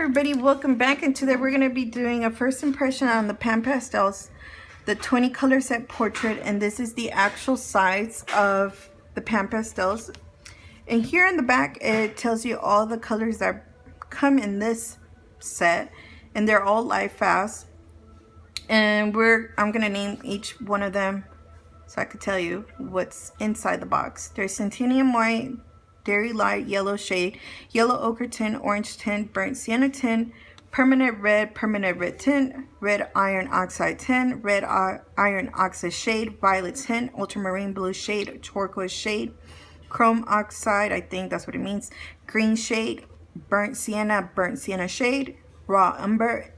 everybody, welcome back. And today we're going to be doing a first impression on the PanPastels, the 20 color set portrait, and this is the actual size of the PanPastels. And here in the back it tells you all the colors that come in this set, and they're all light fast. And I'm going to name each one of them so I could tell you what's inside the box. There's Centennium White, Dairy Light Yellow Shade, Yellow Ochre Tint, Orange Tint, Burnt Sienna Tint, Permanent Red Tint, Red Iron Oxide Tint, Red Iron Oxide Shade, Violet Tint, Ultramarine Blue Shade, Turquoise Shade, Chrome Oxide, I think that's what it means, Green Shade, Burnt Sienna Shade, Raw Umber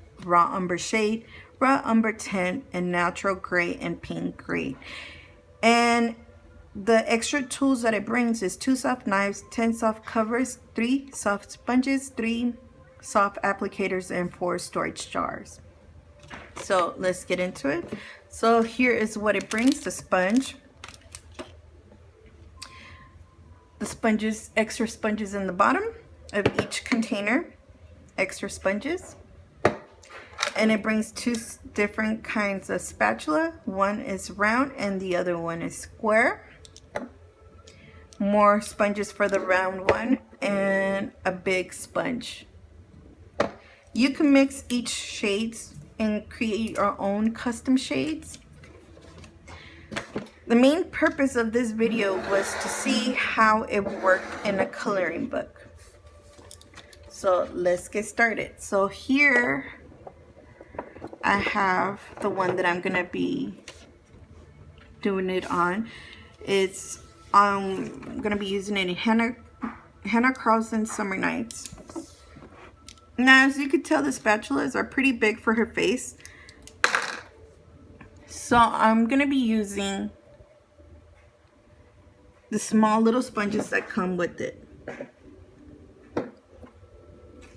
Shade, Raw Umber Tint, and Natural Gray and Pink Gray. And the extra tools that it brings is 2 soft knives, 10 soft covers, 3 soft sponges, 3 soft applicators, and 4 storage jars. So let's get into it. So here is what it brings: the sponge, extra sponges in the bottom of each container, extra sponges. And it brings 2 different kinds of spatula. One is round and the other one is square. More sponges for the round one, and a big sponge. You can mix each shades and create your own custom shades. The main purpose of this video was to see how it worked in a coloring book. So let's get started. So here I have the one that I'm gonna be doing it on. I'm gonna be using it in Hannah Karlzon Summer Nights. Now, as you can tell, the spatulas are pretty big for her face, so I'm gonna be using the small little sponges that come with it,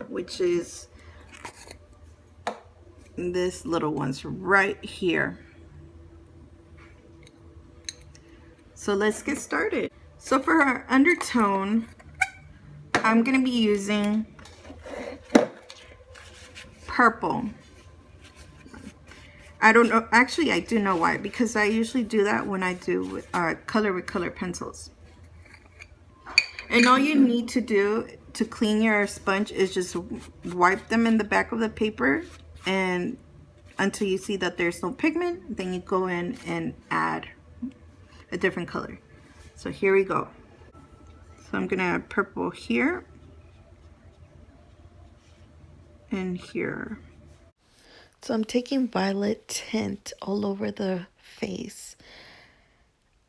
which is this little one's right here. So let's get started. So for our undertone, I'm going to be using purple. I don't know, actually I do know why, because I usually do that when I do color with color pencils. And all you need to do to clean your sponge is just wipe them in the back of the paper, and until you see that there's no pigment, then you go in and add a different color. So here we go. So I'm gonna add purple here and here. So I'm taking violet tint all over the face,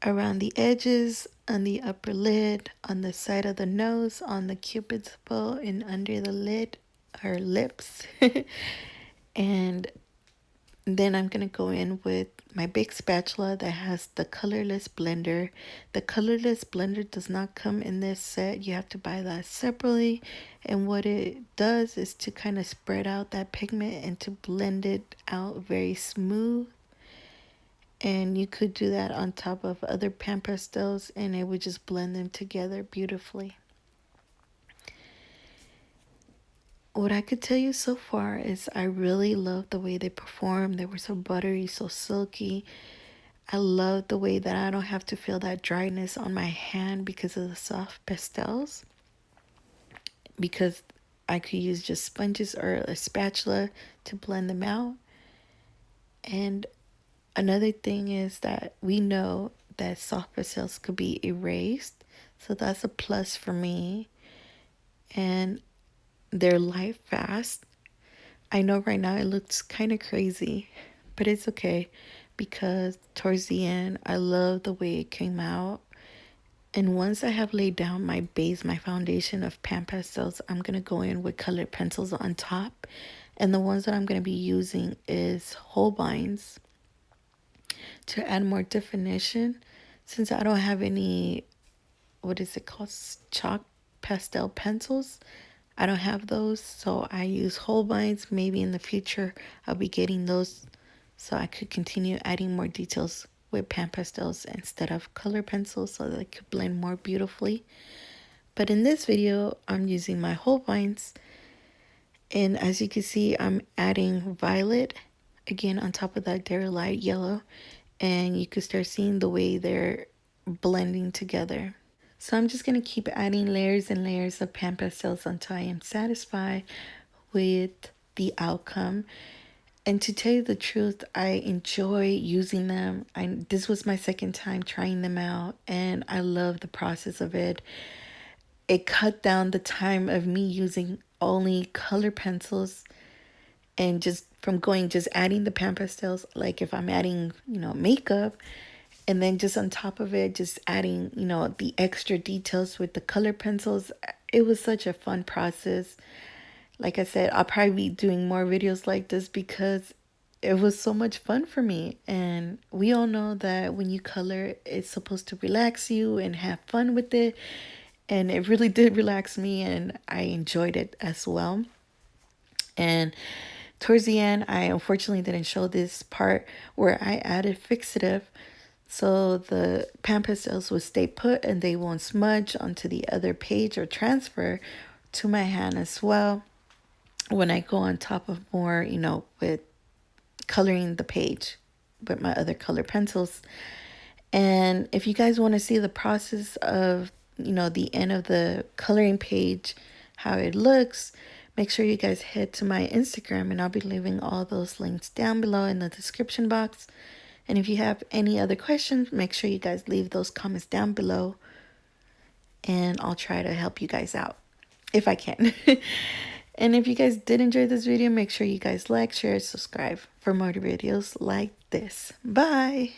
around the edges, on the upper lid, on the side of the nose, on the cupid's bow, and under the lid or lips. And then I'm going to go in with my big spatula that has the colorless blender. The colorless blender does not come in this set. You have to buy that separately. And what it does is to kind of spread out that pigment and to blend it out very smooth. And you could do that on top of other PanPastels, and it would just blend them together beautifully. What I could tell you so far is I really love the way they perform. They were so buttery, so silky. I love the way that I don't have to feel that dryness on my hand because of the soft pastels. Because I could use just sponges or a spatula to blend them out. And another thing is that we know that soft pastels could be erased. So that's a plus for me. And they're light fast. I know right now it looks kind of crazy, but it's okay, because towards the end I love the way it came out. And once I have laid down my base, my foundation of PanPastels, I'm going to go in with colored pencils on top. And the ones that I'm going to be using is Holbein's to add more definition, since I don't have any, what is it called, chalk pastel pencils. I don't have those, so I use Holbein's. Maybe in the future I'll be getting those so I could continue adding more details with PanPastels instead of color pencils, so that they could blend more beautifully. But in this video I'm using my Holbein's, And as you can see, I'm adding violet again on top of that very light yellow. And you can start seeing the way they're blending together. So I'm just going to keep adding layers and layers of pan pastels until I am satisfied with the outcome. And to tell you the truth, I enjoy using them. This was my second time trying them out, and I love the process of it. It cut down the time of me using only color pencils and just from going just adding the pan pastels, like if I'm adding, makeup, and then just on top of it just adding, the extra details with the color pencils. It was such a fun process. Like I said, I'll probably be doing more videos like this because it was so much fun for me. And we all know that when you color, it's supposed to relax you and have fun with it. And it really did relax me, and I enjoyed it as well. And towards the end, I unfortunately didn't show this part where I added fixative. So the pan pastels would stay put and they won't smudge onto the other page or transfer to my hand as well when I go on top of more, with coloring the page with my other color pencils. And if you guys want to see the process of, the end of the coloring page, how it looks, make sure you guys head to my Instagram, and I'll be leaving all those links down below in the description box. And if you have any other questions, make sure you guys leave those comments down below, and I'll try to help you guys out if I can. And if you guys did enjoy this video, make sure you guys like, share, subscribe for more videos like this. Bye.